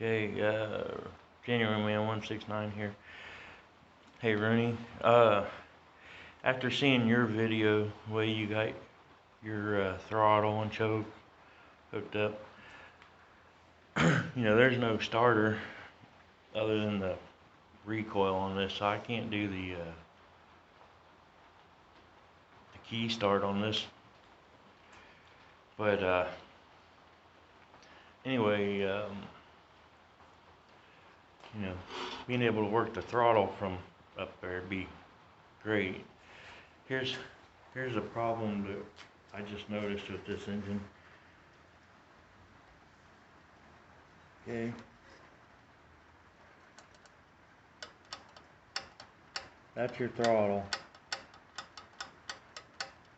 Okay, January Man 169 here. Hey Rooney, after seeing your video, the way you got your throttle and choke hooked up, there's no starter other than the recoil on this, so I can't do the key start on this. But anyway, being able to work the throttle from up there would be great. Here's a problem that I just noticed with this engine. Okay. That's your throttle.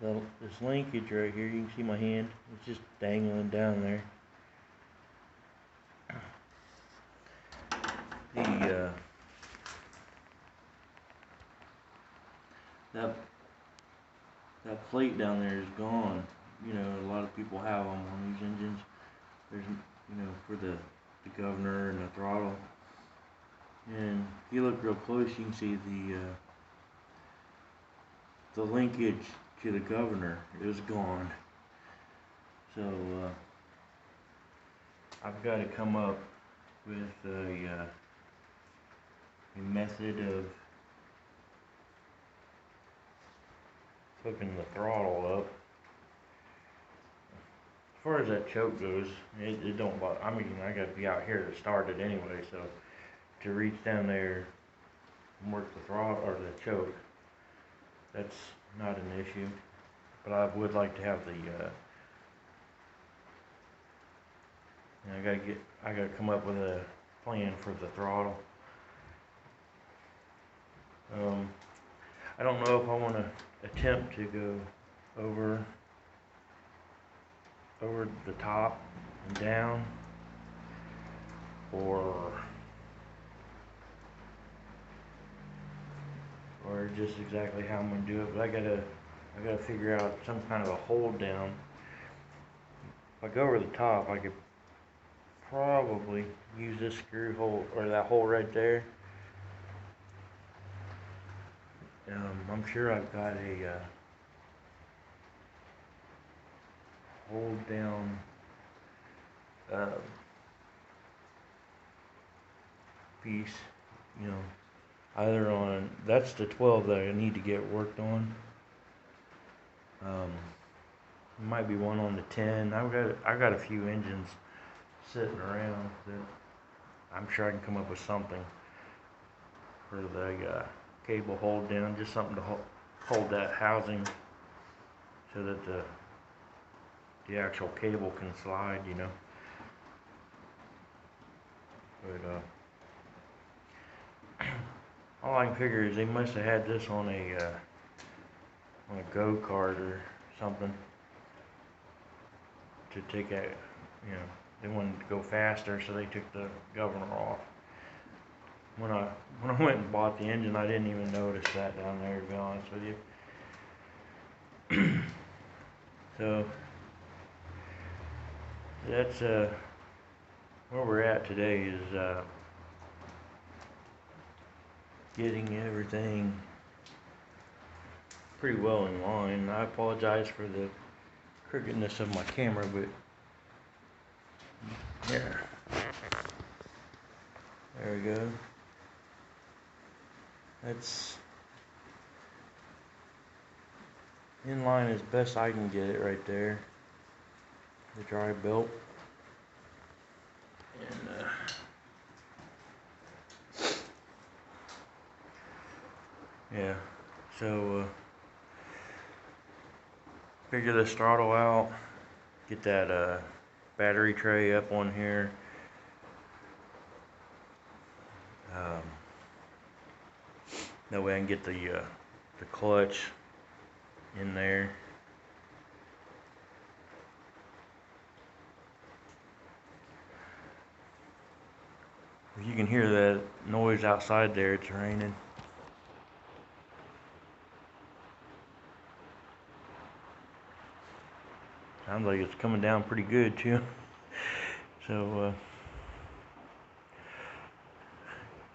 This linkage right here, you can see my hand, it's just dangling down there. That plate down there is gone. A lot of people have them on these engines. There's, for the governor and the throttle. And if you look real close, you can see the linkage to the governor is gone. So I've got to come up with a method of hooking the throttle up. As far as that choke goes, it don't bother. I mean, I got to be out here to start it anyway, so to reach down there and work the throttle or the choke, that's not an issue. But I would like to have the I gotta come up with a plan for the throttle. I don't know if I want to attempt to go over the top and down, or just exactly how I'm gonna do it. But I gotta figure out some kind of a hold down. If I go over the top, I could probably use this screw hole, or that hole right there. I'm sure I've got a hold down piece, either on, that's the 12 that I need to get worked on. There might be one on the 10. I've got a few engines sitting around that I'm sure I can come up with something for the cable hold down, just something to hold that housing so that the actual cable can slide, But all I can figure is they must have had this on a go-kart or something to take a, they wanted to go faster, so they took the governor off. When I went and bought the engine, I didn't even notice that down there, to be honest with you. So that's where we're at today, is getting everything pretty well in line. I apologize for the crookedness of my camera, but yeah, there we go. That's in line as best I can get it right there, the dry belt. And yeah, so figure this throttle out, get that battery tray up on here. That way I can get the clutch in there. If you can hear that noise outside there, it's raining. Sounds like it's coming down pretty good too. So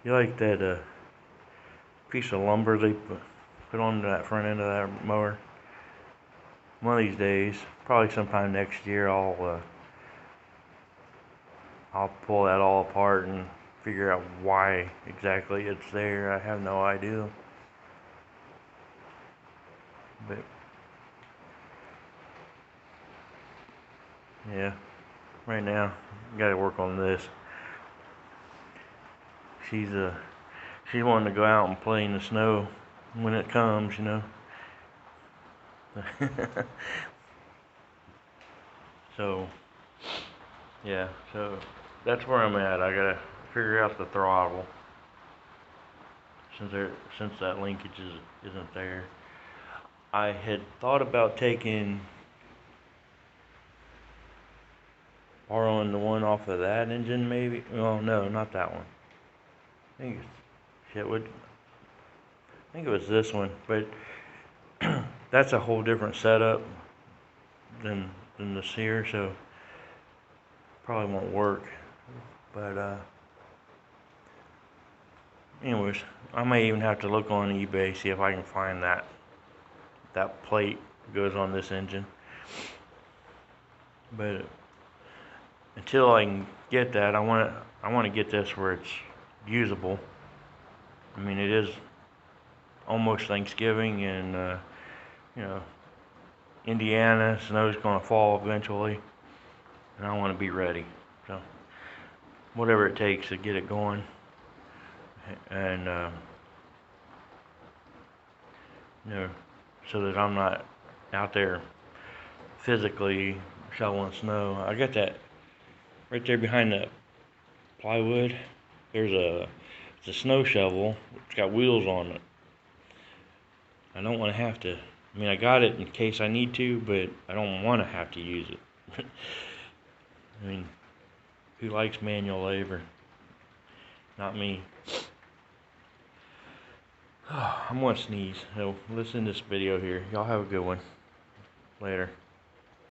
You like that piece of lumber they put on that front end of that mower? One of these days, probably sometime next year, I'll pull that all apart and figure out why exactly it's there. I have no idea. But yeah, right now, got to work on this. She's wanting to go out and play in the snow when it comes, you know. So yeah, so that's where I'm at. I gotta figure out the throttle since that linkage isn't there. I had thought about borrowing the one off of that engine, maybe. Well, no, not that one. I think it was this one, but that's a whole different setup than the Sears, so probably won't work. But anyways, I may even have to look on eBay, see if I can find that plate that goes on this engine. But until I can get that, I want to get this where it's usable. I mean, it is almost Thanksgiving, and you know, Indiana, snow's gonna fall eventually, and I want to be ready. So whatever it takes to get it going, and you know, so that I'm not out there physically shoveling snow. I got that right there behind the plywood. It's a snow shovel. It's got wheels on it. I don't want to have to. I mean, I got it in case I need to, but I don't want to have to use it. I mean, who likes manual labor? Not me. I'm gonna sneeze. So let's end this video here. Y'all have a good one. Later.